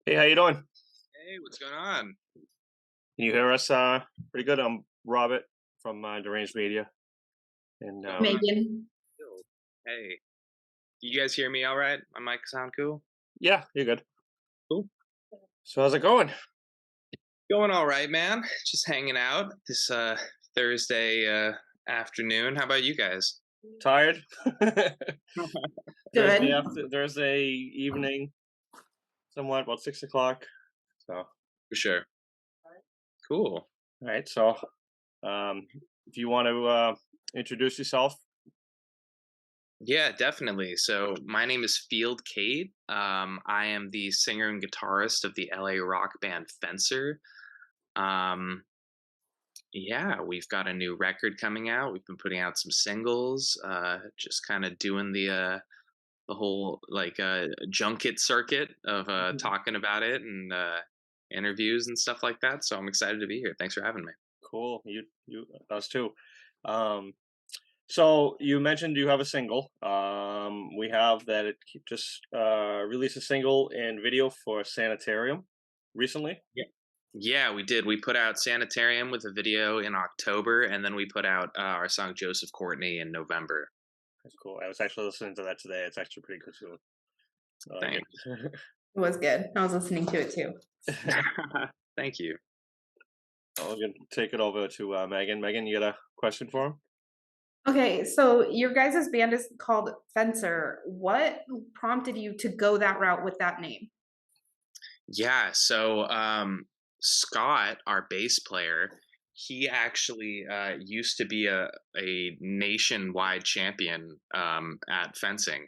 Hey, how you doing? Can Hey, what's going on? you hear us pretty good? I'm Robert from Deranged Media. And Going on? Megan. Cool. Hey, you guys hear me all right? My mic sound cool? yeah, you're good. Cool. So how's it going? Going all right, man. Just hanging out this Thursday afternoon. How about you guys? Tired? Thursday Good. after Thursday evening, somewhat about 6 o'clock. So all For sure. Cool. right. So if you want to introduce yourself. Yeah, definitely. So my name is Field Cate. I am the singer and guitarist of the LA rock band Fencer. Um, Yeah, we've got a new record coming out. We've been putting out some singles, just kind of doing the whole like junket circuit of talking about it and interviews and stuff like that. So I'm excited to be here. Thanks for having me. Cool. You us too. Um, so you mentioned you have a single. We have that just released a single and video for Sanitarium recently. Yeah. Yeah, we did. We put out Sanitarium with a video in October, and then we put out our song Joseph Courtney in November. That's cool. I was actually listening to that today. It's actually pretty good too. I like Thanks. it. It was good. I was listening to it too. Thank you. I'm gonna take it over to Megan. Megan, you got a question for him? Okay, so your guys' band is called Fencer. What prompted you to go that route with that name? Yeah, so Scott, our bass player, he actually used to be a nationwide champion at fencing.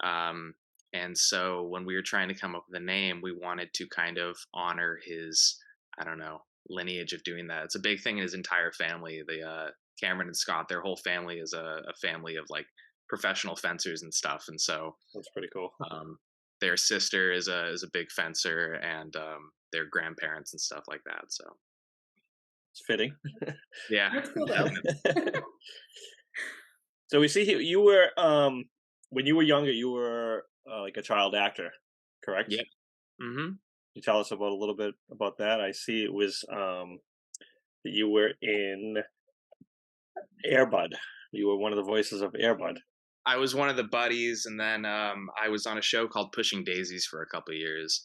Um, and so when we were trying to come up with a name, we wanted to kind of honor his, I don't know, lineage of doing that. It's a big thing in his entire family. The Cameron and Scott, their whole family is a family of like professional fencers and stuff. And so That's pretty cool. um, their sister is a big fencer, and their grandparents and stuff like that. So It's fitting. yeah, That's cool though. definitely. So we see here you were when you were younger, you were like a child actor, correct? Yeah. Hmm. Can you tell us about a little bit about that? I see it was that you were in Airbud. You were one of the voices of Airbud. I was one of the buddies, and then I was on a show called Pushing Daisies for a couple years.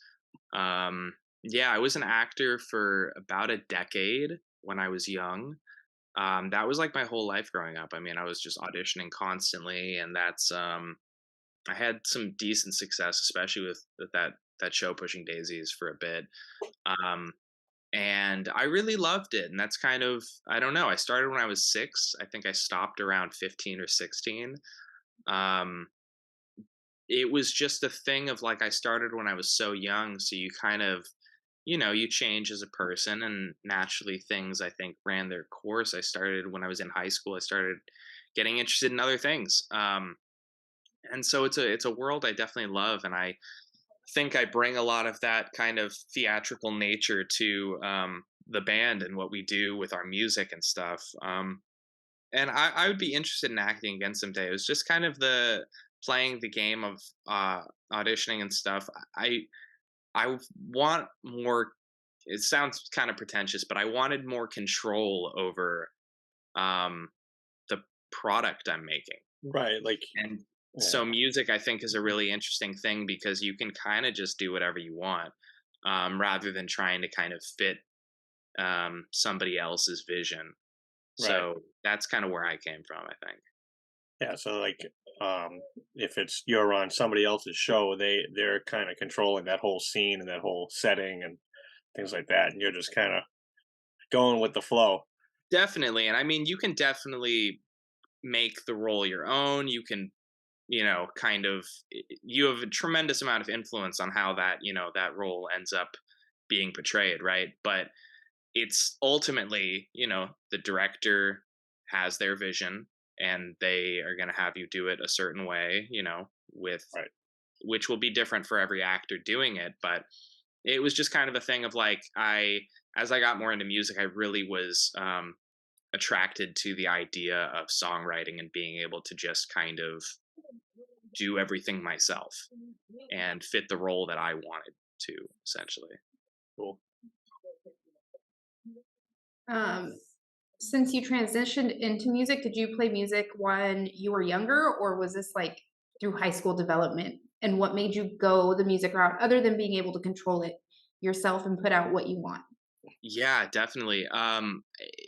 Yeah, I was an actor for about a decade when I was young. That was like my whole life growing up. I mean, I was just auditioning constantly, and that's I had some decent success, especially with that show Pushing Daisies for a bit. Um, and I really loved it. And that's kind of, I don't know. I started when I was 6. I think I stopped around 15 or 16. Um, it was just a thing of like I started when I was so young, so you kind of, you change as a person, and naturally things I think ran their course. I started when I was in high school. I started getting interested in other things. And so it's a world I definitely love, and I think I bring a lot of that kind of theatrical nature to the band and what we do with our music and stuff. And I would be interested in acting again someday. It was just kind of the playing the game of auditioning and stuff. I want more. It sounds kind of pretentious, but I wanted more control over um, the product I'm making. Right. Like And yeah. so music, I think, is a really interesting thing because you can kind of just do whatever you want, rather than trying to kind of fit somebody else's vision. Right. So that's kind of where I came from, I think. Yeah. So like if it's you're on somebody else's show, they're kind of controlling that whole scene and that whole setting and things like that. And you're just kind of going with the flow. Definitely. And I mean, you can definitely make the role your own. You can, kind of, you have a tremendous amount of influence on how that role ends up being portrayed, right? But it's ultimately, the director has their vision, and they are going to have you do it a certain way, with Right. which will be different for every actor doing it. But it was just kind of a thing of like, as I got more into music, I really was attracted to the idea of songwriting and being able to just kind of do everything myself and fit the role that I wanted. too, essentially. Cool. Um, since you transitioned into music, did you play music when you were younger, or was this like through high school development? And what made you go the music route other than being able to control it yourself and put out what you want? Yeah, definitely.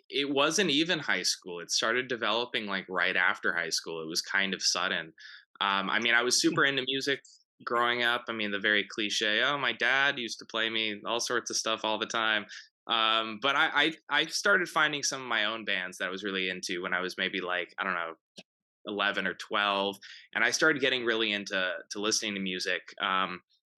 It wasn't even high school. It started developing like right after high school. It was kind of sudden. I mean, I was super into music growing up. I mean, the very cliche, oh, my dad used to play me all sorts of stuff all the time. But I started finding some of my own bands that I was really into when I was maybe like, I don't know, 11 or 12, and I started getting really into listening to music.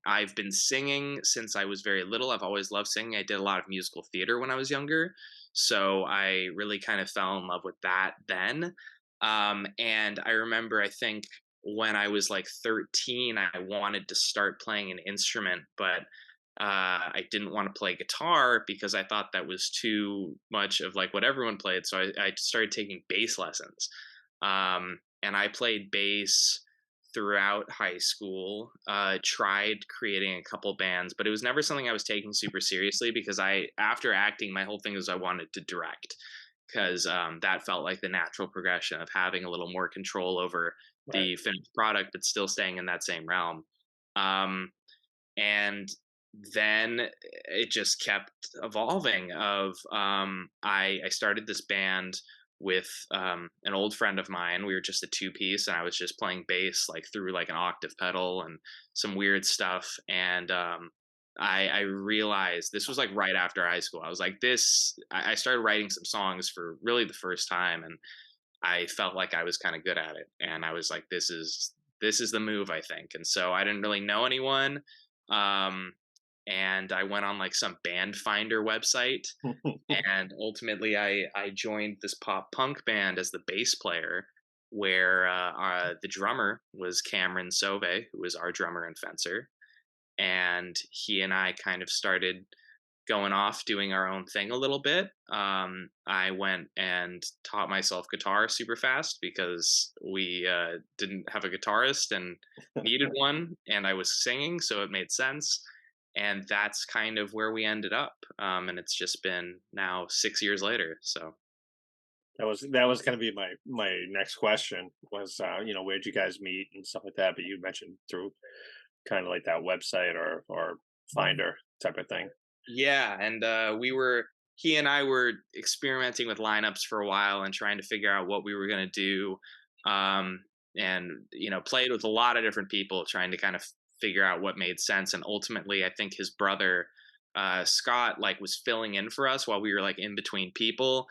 I've been singing since I was very little. I've always loved singing. I did a lot of musical theater when I was younger, so I really kind of fell in love with that then. And I remember, I think when I was like 13, I wanted to start playing an instrument, but I didn't want to play guitar because I thought that was too much of like what everyone played. So I started taking bass lessons. And I played bass throughout high school. Tried creating a couple bands, but it was never something I was taking super seriously because after acting, my whole thing was I wanted to direct because that felt like the natural progression of having a little more control over Right. the finished product, but still staying in that same realm. Um, and then it just kept evolving of I started this band with an old friend of mine. We were just a two piece and I was just playing bass like through like an octave pedal and some weird stuff. And I realized this was like right after high school. I was like, I started writing some songs for really the first time, and I felt like I was kind of good at it. And I was like, this is the move, I think. And so I didn't really know anyone. Um, and I went on like some band finder website, and ultimately I joined this pop punk band as the bass player, where the drummer was Cameron Sove, who was our drummer and fencer, and he and I kind of started going off doing our own thing a little bit. I went and taught myself guitar super fast because we didn't have a guitarist and needed one, and I was singing, so it made sense. And that's kind of where we ended up. And it's just been now 6 years later. So That was going to be my next question was where'd you guys meet and stuff like that, but you mentioned through kind of like that website or Finder type of thing. yeah, and he and I were experimenting with lineups for a while and trying to figure out what we were going to do. And played with a lot of different people trying to kind of figure out what made sense. And ultimately, I think his brother Scott like was filling in for us while we were like in between people,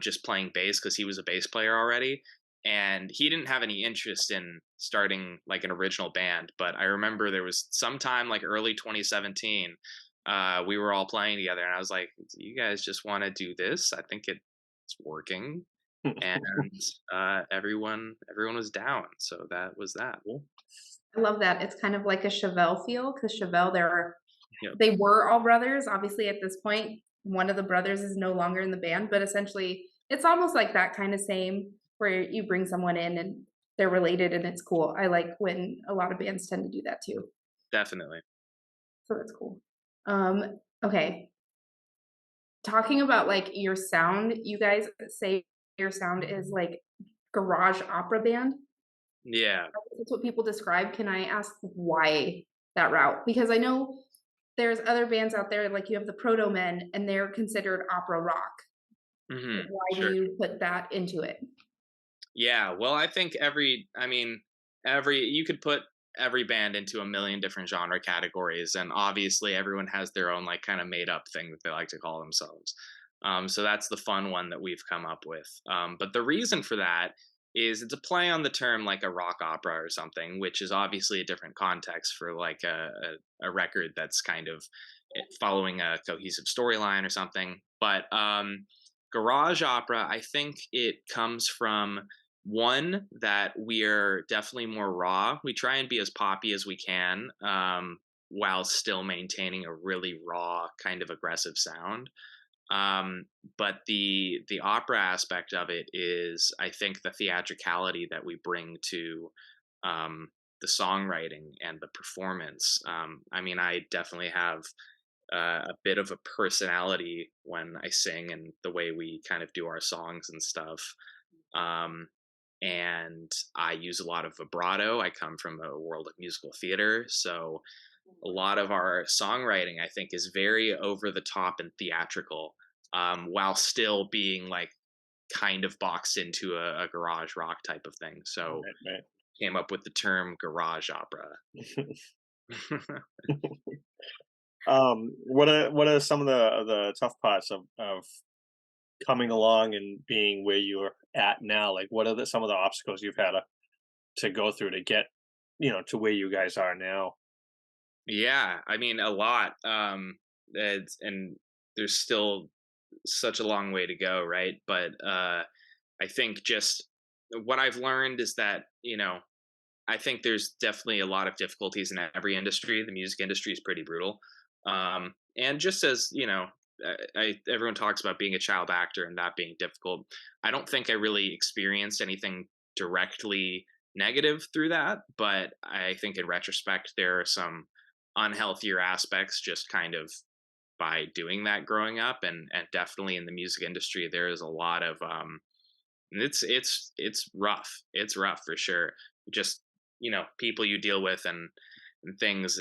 just playing bass because he was a bass player already. And he didn't have any interest in starting like an original band. But I remember there was sometime like early 2017, we were all playing together, and I was like, "Do you guys just want to do this? I think it's working." And everyone was down, so that was that. I love that. It's kind of like a Chevelle feel because Chevelle, Yep, they were all brothers. Obviously, at this point, one of the brothers is no longer in the band, but essentially, it's almost like that kind of same where you bring someone in and they're related and it's cool. I like when a lot of bands tend to do that too. definitely. So that's cool. Okay. Talking about like your sound, you guys say your sound is like garage opera band. Yeah, That's what people describe. Can I ask why that route? Because I know there's other bands out there, like you have the Proto Men, and they're considered opera rock. Why do sure. you put that into it? Yeah, well, I think every you could put every band into a million different genre categories, and obviously everyone has their own like kind of made up thing that they like to call themselves. So that's the fun one that we've come up with. But the reason for that is it's a play on the term like a rock opera or something, which is obviously a different context for like a record that's kind of following a cohesive storyline or something. But garage opera, I think it comes from one that we're definitely more raw. We try and be as poppy as we can, while still maintaining a really raw kind of aggressive sound. But the opera aspect of it is, I think, the theatricality that we bring to the songwriting and the performance. I mean, I definitely have a bit of a personality when I sing and the way we kind of do our songs and stuff. Um, and I use a lot of vibrato. I come from a world of musical theater, so a lot of our songwriting, I think, is very over the top and theatrical, while still being like kind of boxed into a garage rock type of thing. So Right, came up with the term garage opera. right. What are some of the tough parts of coming along and being where you're at now? Like, what are some of the obstacles you've had to go through to get, to where you guys are now? Yeah, I mean a lot. And there's still such a long way to go, right? But I think just what I've learned is that, I think there's definitely a lot of difficulties in every industry. The music industry is pretty brutal. And just as, everyone talks about being a child actor and that being difficult. I don't think I really experienced anything directly negative through that, but I think in retrospect, there are some unhealthier aspects just kind of by doing that growing up. And definitely in the music industry, there is a lot of, it's rough. It's rough for sure. Just, people you deal with and things,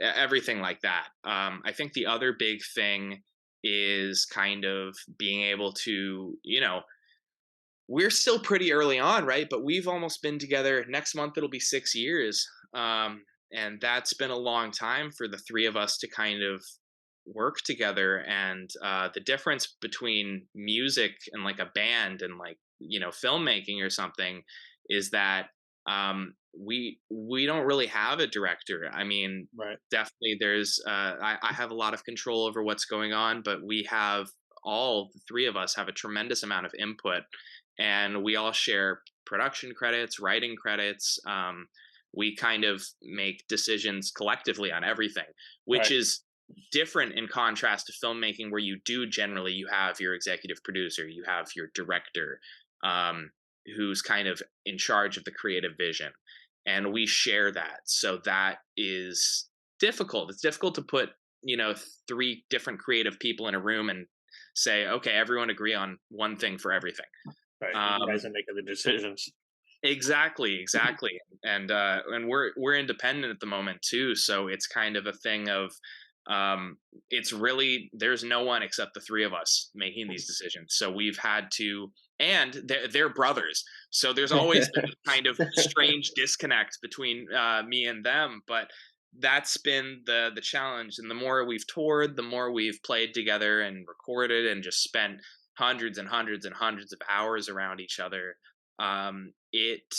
everything like that. I think the other big thing is kind of being able to, we're still pretty early on, right? But we've almost been together. Next month it'll be 6 years. And that's been a long time for the three of us to kind of work together. And the difference between music and like a band and like, filmmaking or something is that we don't really have a director. I mean, Right. definitely there's I have a lot of control over what's going on, but we have, all the three of us have a tremendous amount of input, and we all share production credits, writing credits. We kind of make decisions collectively on everything, which Right. is different in contrast to filmmaking, where you do generally, you have your executive producer, you have your director, um, who's kind of in charge of the creative vision, and we share that. So that is difficult. It's difficult to put, three different creative people in a room and say, okay, everyone agree on one thing for everything. Right. You Um, guys are making the decisions. exactly. And we're independent at the moment too, so it's kind of a thing of, it's really, there's no one except the three of us making these decisions. So we've had to, and they're brothers, so there's always been a kind of strange disconnect between me and them. But that's been the challenge. And the more we've toured, the more we've played together and recorded and just spent hundreds and hundreds and hundreds of hours around each other. It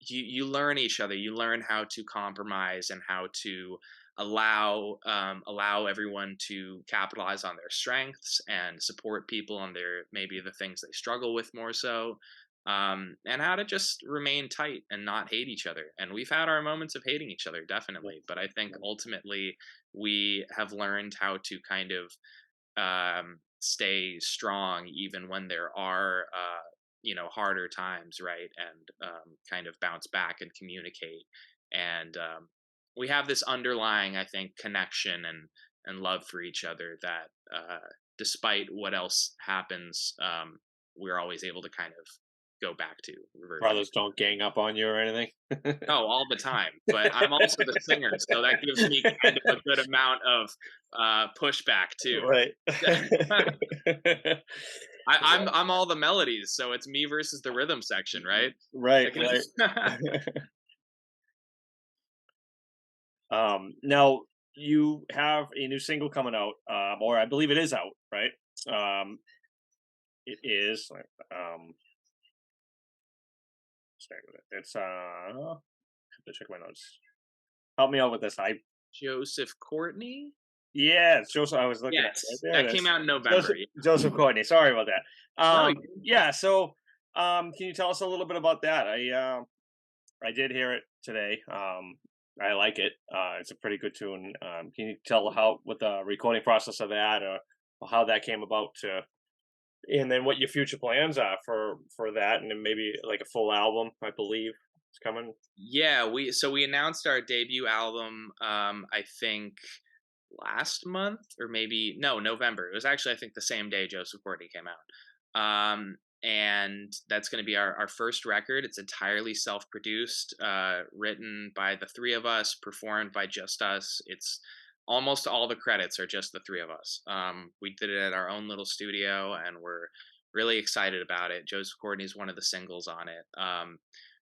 you learn each other. You learn how to compromise and how to allow everyone to capitalize on their strengths and support people on their, maybe the things they struggle with more so, and how to just remain tight and not hate each other. And we've had our moments of hating each other, definitely, but I think ultimately we have learned how to kind of stay strong even when there are, harder times, right? And kind of bounce back and communicate. And we have this underlying, I think, connection and love for each other that, despite what else happens, we're always able to kind of go back to, revert back. Brothers don't gang up on you or anything. Oh, all the time. But I'm also the singer, so that gives me kind of a good amount of pushback too. Right. I'm all the melodies, so it's me versus the rhythm section, right? Right, Like, right. Now you have a new single coming out, or I believe it is out, right? Um, it is. Sorry, it's I have to check my notes. Help me out with this. Joseph Courtney? Yeah, it's Joseph. I was looking at it. Right Yes, there that it came is. out in November. Joseph, Yeah. Joseph Courtney. Sorry about that. No, Yeah. So, can you tell us a little bit about that? I did hear it today. I like it. It's a pretty good tune. Can you tell how what the recording process of that, or how that came about to, and then what your future plans are for that, and then maybe like a full album, I believe. It's coming. Yeah, we announced our debut album, I think last month, or maybe no, November. It was actually, I think, the same day Joseph Courtney came out. And that's going to be our first record. It's entirely self-produced, written by the three of us, performed by just us. It's almost all the credits are just the three of us. We did it at our own little studio, and we're really excited about it. Joseph Courtney is one of the singles on it.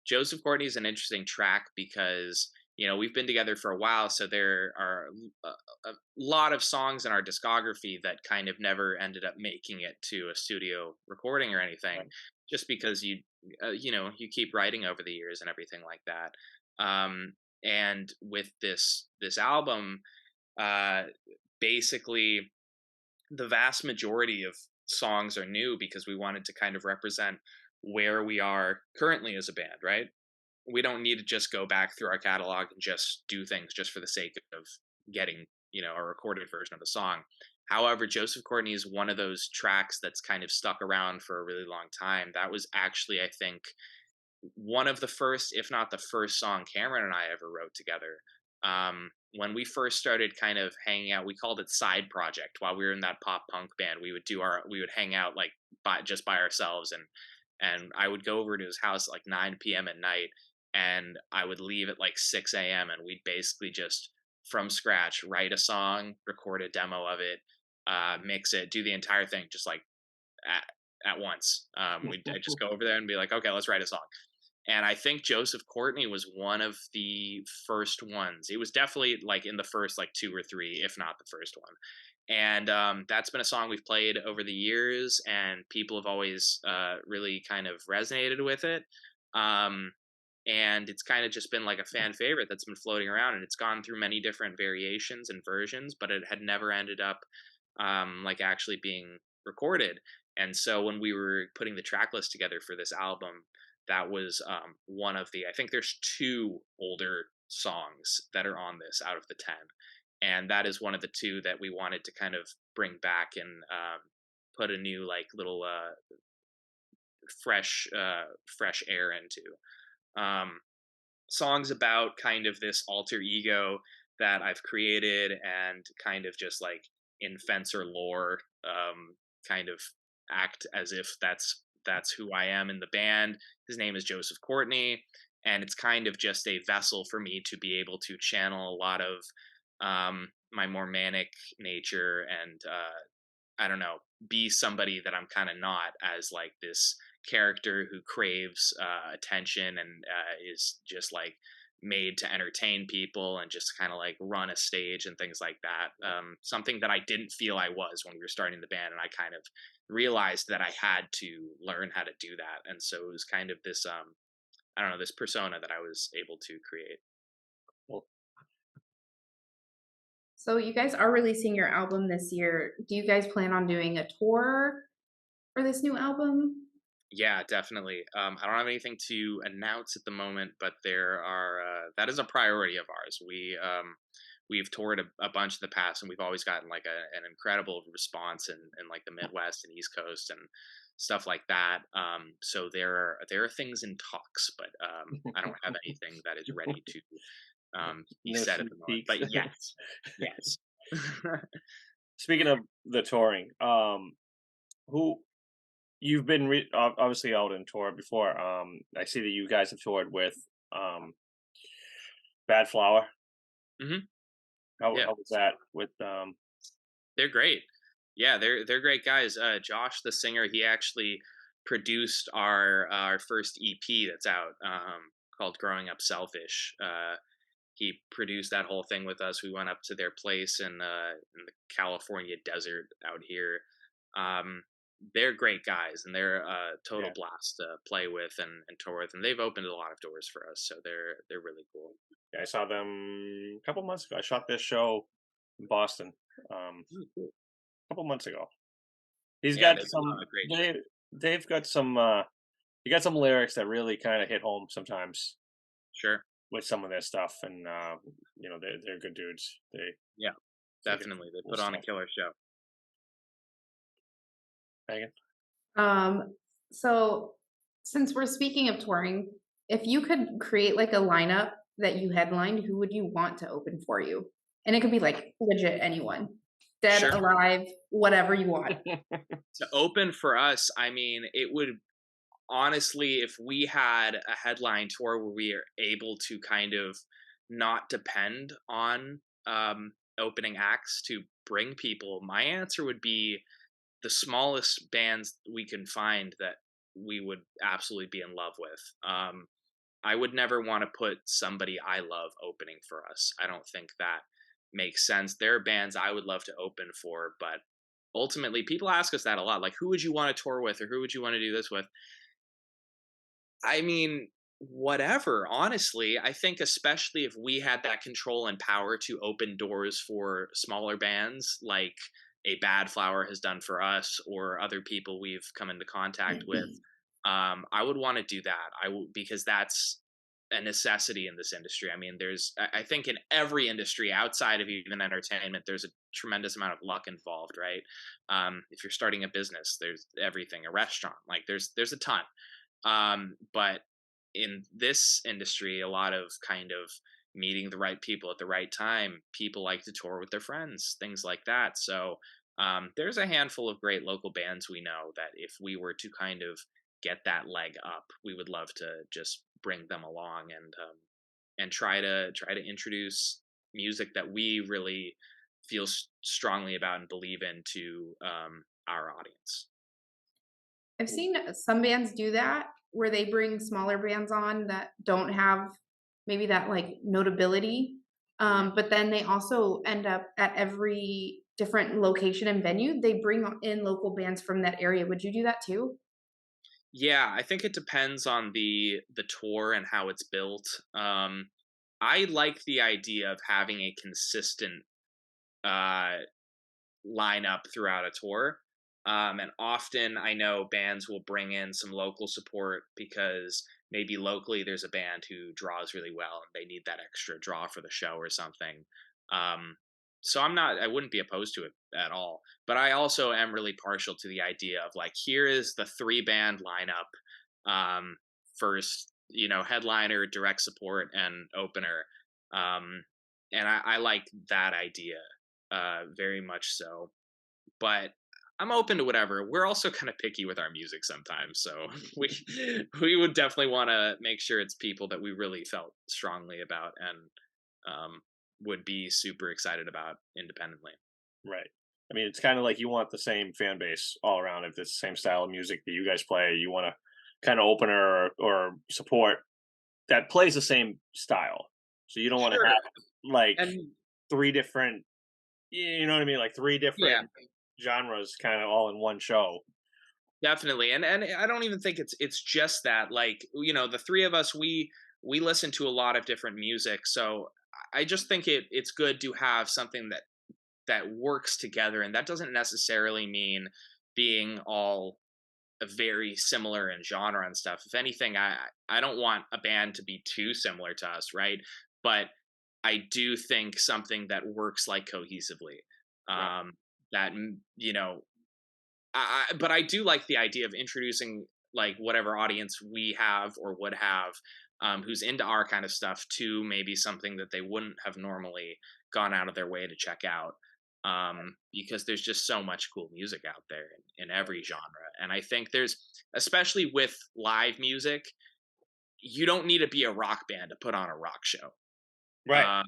Joseph Courtney is an interesting track because we've been together for a while, so there are a lot of songs in our discography that kind of never ended up making it to a studio recording or anything, Right. just because you keep writing over the years and everything like that. And with this album, uh, basically the vast majority of songs are new because we wanted to kind of represent where we are currently as a band, right? We don't need to just go back through our catalog and just do things just for the sake of getting, a recorded version of a song. However, Joseph Courtney is one of those tracks that's kind of stuck around for a really long time. That was actually, I think, one of the first, if not the first song Cameron and I ever wrote together. When we first started kind of hanging out, we called it side project. While we were in that pop punk band, we would hang out like by ourselves, and I would go over to his house at like 9 p.m. at night, and I would leave at like 6 a.m. and we'd basically just from scratch write a song, record a demo of it, mix it, do the entire thing just like at once. I'd just go over there and be like, okay, let's write a song. And I think Joseph Courtney was one of the first ones. It was definitely like in the first like two or three, if not the first one. And that's been a song we've played over the years, and people have always really kind of resonated with it. Um, and it's kind of just been like a fan favorite that's been floating around, and it's gone through many different variations and versions, but it had never ended up like actually being recorded. And so when we were putting the track list together for this album, that was one of I think there's two older songs that are on this out of the 10. And that is one of the two that we wanted to kind of bring back and put a new like little fresh air into. Songs about kind of this alter ego that I've created, and kind of just like in Fencer lore, kind of act as if that's who I am in the band. His name is Joseph Courtney, and it's kind of just a vessel for me to be able to channel a lot of my more manic nature, and I don't know, be somebody that I'm kind of not, as like this character who craves attention and is just like made to entertain people and just kind of like run a stage and things like that. Something that I didn't feel I was when we were starting the band, and I kind of realized that I had to learn how to do that. And so it was kind of this I don't know, this persona that I was able to create. Well, So you guys are releasing your album this year. Do you guys plan on doing a tour for this new album? Yeah, definitely. I don't have anything to announce at the moment, but there are that is a priority of ours. We've toured a bunch in the past, and we've always gotten like an incredible response in like the Midwest and East Coast and stuff like that. So there are things in talks, but I don't have anything that is ready to be no said at sneak the moment. peeks. But yes, yes. Speaking of the touring, who you've been obviously out and toured before. I see that you guys have toured with um, Bad Flower. Hmm. How Yeah. how was that with They're great. Yeah, they're great guys. Josh, the singer, he actually produced our first EP that's out, called "Growing Up Selfish." He produced that whole thing with us. We went up to their place in the California desert out here. Um, they're great guys, and they're a total yeah? blast to play with and tour with, and they've opened a lot of doors for us. So they're really cool. Yeah, I saw them a couple months ago. I shot this show in Boston Oh, cool. a couple months ago. He's Yeah, got they put some on a great show. they've got some he got some lyrics that really kind of hit home sometimes Sure. with some of their stuff, and they're good dudes. Yeah, They get some definitely. They cool put on a stuff. killer show. Megan? Um, so since we're speaking of touring, If you could create like a lineup that you headlined, who would you want to open for you? And it could be like legit anyone, dead, Sure. alive, whatever you want. To open for us, I mean, it would honestly, if we had a headline tour where we are able to kind of not depend on opening acts to bring people, my answer would be the smallest bands we can find that we would absolutely be in love with. I would never want to put somebody I love opening for us. I don't think that makes sense. There are bands I would love to open for, but ultimately people ask us that a lot, like who would you want to tour with or who would you want to do this with? I mean, whatever, honestly. I think especially if we had that control and power to open doors for smaller bands like a Bad Flower has done for us or other people we've come into contact with, I would want to do that. Because that's a necessity in this industry. I mean, I think in every industry outside of even entertainment, there's a tremendous amount of luck involved, right? If you're starting a business, there's everything, a restaurant, like there's a ton. But in this industry, a lot of kind of meeting the right people at the right time. People like to tour with their friends, things like that. So there's a handful of great local bands we know that if we were to kind of get that leg up, we would love to just bring them along and try to introduce music that we really feel strongly about and believe in to our audience. I've seen some bands do that where they bring smaller bands on that don't have maybe that like notability. But then they also end up at every different location and venue, they bring in local bands from that area. Would you do that too? Yeah, I think it depends on the tour and how it's built. I like the idea of having a consistent uh, lineup throughout a tour. And often I know bands will bring in some local support because maybe locally there's a band who draws really well and they need that extra draw for the show or something. Um, so I wouldn't be opposed to it at all. But I also am really partial to the idea of like, here is the three band lineup. First, headliner, direct support, and opener. Um, and I like that idea very much so. But I'm open to whatever. We're also kind of picky with our music sometimes, so we we would definitely want to make sure it's people that we really felt strongly about and would be super excited about independently. Right. I mean, it's kind of like you want the same fan base all around. If it's the same style of music that you guys play, you want to kind of opener or support that plays the same style. So you don't want to Sure, have like and three different, you know what I mean? Like three yeah, different genres kind of all in one show. definitely. And I don't even think it's just that. Like the three of us, we listen to a lot of different music, so I just think it's good to have something that works together, and that doesn't necessarily mean being all very similar in genre and stuff. If anything, I don't want a band to be too similar to us, right? But I do think something that works like cohesively. Right. That but I do like the idea of introducing like whatever audience we have or would have, who's into our kind of stuff to maybe something that they wouldn't have normally gone out of their way to check out. Because there's just so much cool music out there in every genre. And I think especially with live music, you don't need to be a rock band to put on a rock show. Right. Uh,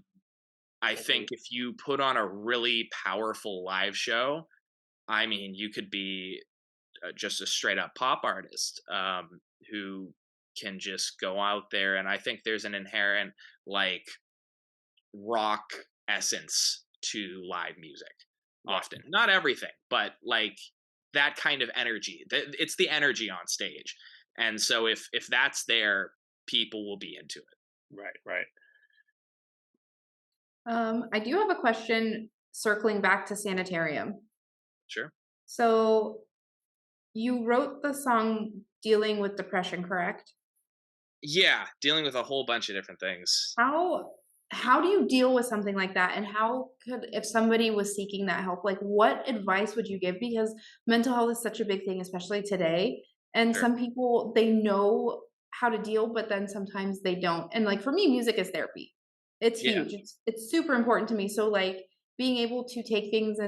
I think if you put on a really powerful live show, I mean, you could be just a straight up pop artist who can just go out there. And I think there's an inherent like rock essence to live music Right. often, not everything, but like that kind of energy. It's the energy on stage, and so if that's there, people will be into it. Right. Right. I do have a question circling back to Sanitarium. Sure. So you wrote the song dealing with depression, correct? Yeah, dealing with a whole bunch of different things. How how do you deal with something like that? And how could if somebody was seeking that help, like what advice would you give? Because mental health is such a big thing, especially today. And Sure. some people they know how to deal, but then sometimes they don't. And like for me, music is therapy. It's Yeah. huge. It's super important to me. So like being able to take things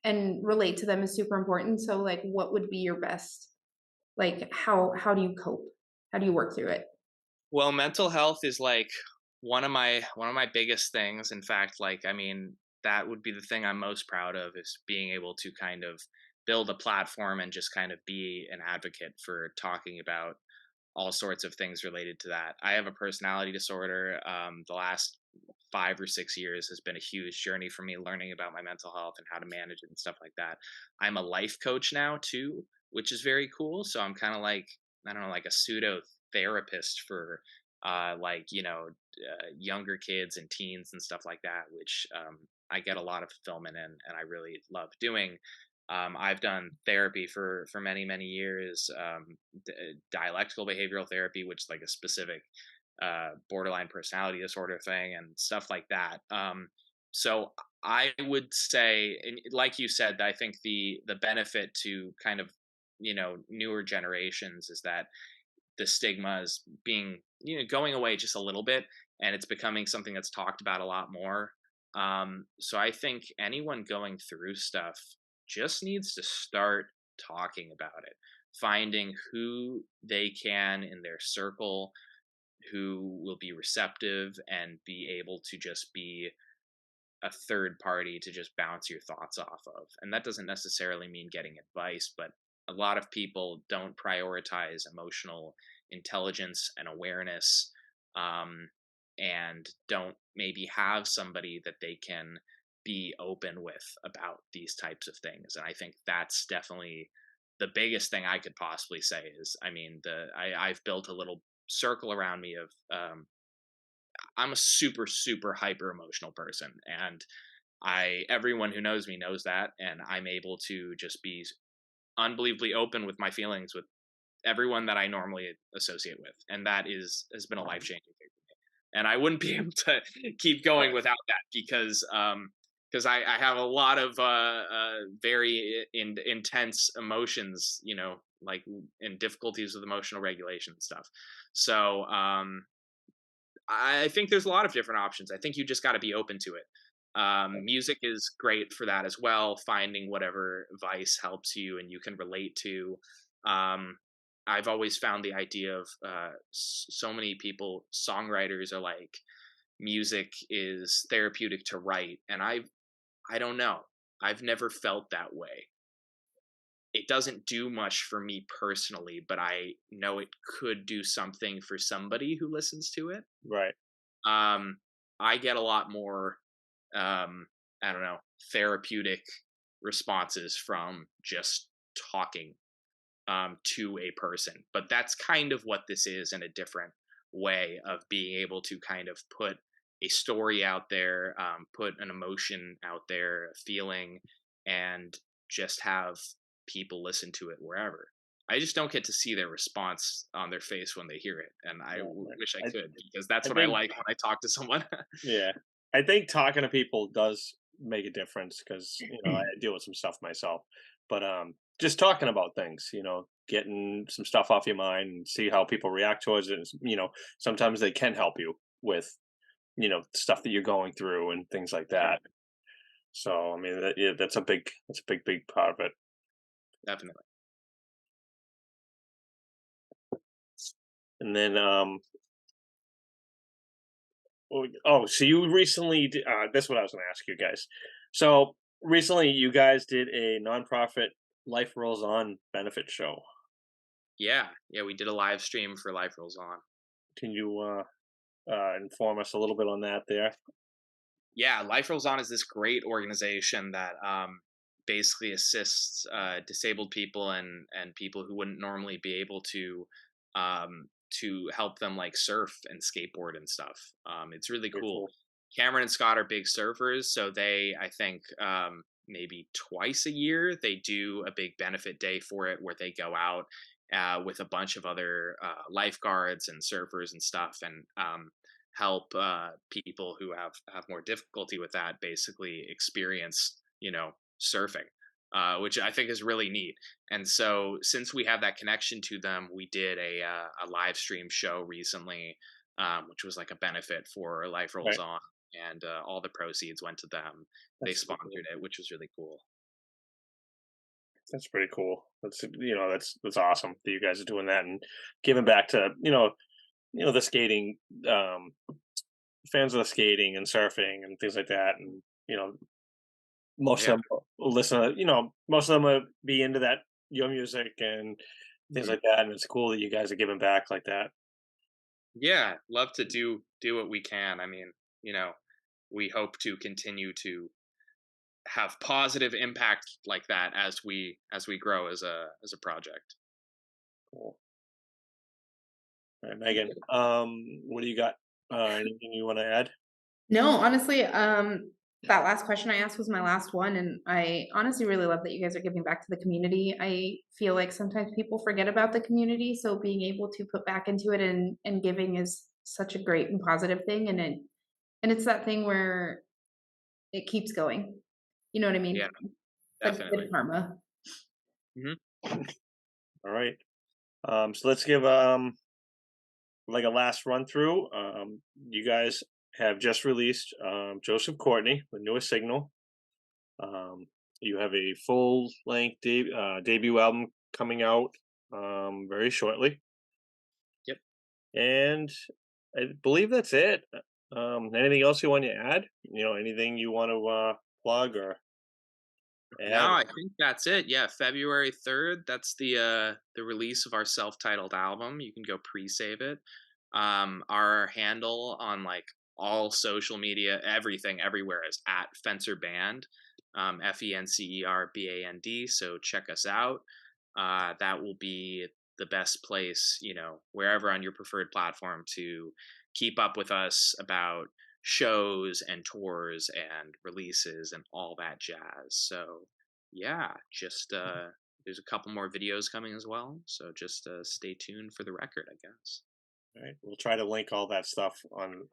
and relate to them is super important. So like what would be your best, like how do you cope? How do you work through it? Well, mental health is like one of my biggest things. In fact, like I mean, that would be the thing I'm most proud of, is being able to kind of build a platform and just kind of be an advocate for talking about all sorts of things related to that. I have a personality disorder. The last 5 or 6 years has been a huge journey for me, learning about my mental health and how to manage it and stuff like that. I'm a life coach now too, which is very cool. So I'm kind of like, I don't know, like a pseudo therapist for younger kids and teens and stuff like that, which I get a lot of fulfillment in and I really love doing. I've done therapy for many years, dialectical behavioral therapy, which is like a specific borderline personality disorder thing and stuff like that. So I would say, and like you said, I think the benefit to kind of newer generations is that the stigma is being going away just a little bit, and it's becoming something that's talked about a lot more. So I think anyone going through stuff just needs to start talking about it, finding who they can in their circle, who will be receptive and be able to just be a third party to just bounce your thoughts off of. And that doesn't necessarily mean getting advice, but a lot of people don't prioritize emotional intelligence and awareness, um, and don't maybe have somebody that they can be open with about these types of things. And I think that's definitely the biggest thing I could possibly say is, I mean, I've built a little circle around me of I'm a super hyper emotional person, and I everyone who knows me knows that, and I'm able to just be unbelievably open with my feelings with everyone that I normally associate with, and that is has been a life changing thing for me. And I wouldn't be able to keep going Right. without that because I have a lot of very intense emotions, like and difficulties with emotional regulation and stuff. So I think there's a lot of different options. I think you just got to be open to it. Music is great for that as well. Finding whatever vice helps you and you can relate to. Um, I've always found the idea of so many people, songwriters are like, music is therapeutic to write, and I don't know. I've never felt that way. It doesn't do much for me personally, but I know it could do something for somebody who listens to it. Right. um, I get a lot more, I don't know, therapeutic responses from just talking to a person. But that's kind of what this is in a different way of being able to kind of put a story out there, put an emotion out there, a feeling, and just have people listen to it wherever. I just don't get to see their response on their face when they hear it, and I Right. Right. wish I I could, because that's I what I think like when I talk to someone. yeah. I think talking to people does make a difference because I deal with some stuff myself. But just talking about things, getting some stuff off your mind and see how people react towards it. Sometimes they can help you with stuff that you're going through and things like Sure, that. So I mean, yeah, that's a big part of it. definitely. And then so you recently that's what I was going to ask you guys. So recently, you guys did a nonprofit Life Rolls On benefit show. Yeah, yeah, we did a live stream for Life Rolls On. Can you inform us a little bit on that there? Yeah, Life Rolls On is this great organization that basically assists disabled people and people who wouldn't normally be able to help them like surf and skateboard and stuff. It's really Very cool. cool. Cameron and Scott are big surfers, so they, I think, maybe twice a year they do a big benefit day for it, where they go out with a bunch of other lifeguards and surfers and stuff, and help people who have more difficulty with that basically experience surfing. which I think is really neat. And so, since we have that connection to them, we did a live stream show recently, which was like a benefit for Life Rolls Right. On, and all the proceeds went to them. They That's pretty cool. sponsored it, which was really cool. That's pretty cool. That's awesome that you guys are doing that and giving back to the skating fans of the skating and surfing and things like that. And most Yeah. of them will listen. Most of them will be into that your music and things Mhm. like that. And it's cool that you guys are giving back like that. Yeah, love to do what we can. I mean, you know, we hope to continue to have positive impact like that as we grow as a project. Cool. All right, Megan. What do you got? Anything you want to add? No, honestly, that last question I asked was my last one, and I honestly really love that you guys are giving back to the community. I feel like sometimes people forget about the community, so being able to put back into it and giving is such a great and positive thing, and it's that thing where it keeps going. You know what I mean? Yeah, Like definitely. good karma. Hmm. All right. So let's give like a last run through. You guys have just released Joseph Courtney, the newest single. Um, you have a full length debut album coming out very shortly, Yep. and I believe that's it. Anything else you want to add? Anything you want to plug or No, add? I think that's it. Yeah, February 3rd, that's the release of our self-titled album. You can go pre-save it. Our handle on like all social media, everything everywhere is at Fencer Band. Fencerband. So check us out. That will be the best place, wherever on your preferred platform to keep up with us about shows and tours and releases and all that jazz. So yeah, just there's a couple more videos coming as well. So just stay tuned for the record, I guess. All right, we'll try to link all that stuff on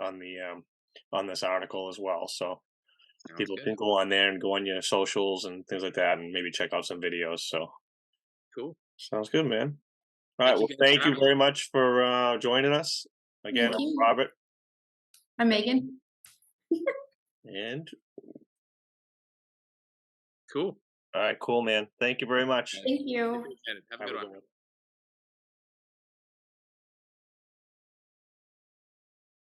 this article as well, so Sounds people good. can go on there and go on your socials and things like that, and maybe check out some videos. So Cool. sounds good, man. All right, Thank you well, guys for thank you having me. very much for joining us again, Thank you. Robert. I'm Megan. And Cool. all right, cool, man. Thank you very much. Thank you. Appreciate it. Have a Have good a one. good one.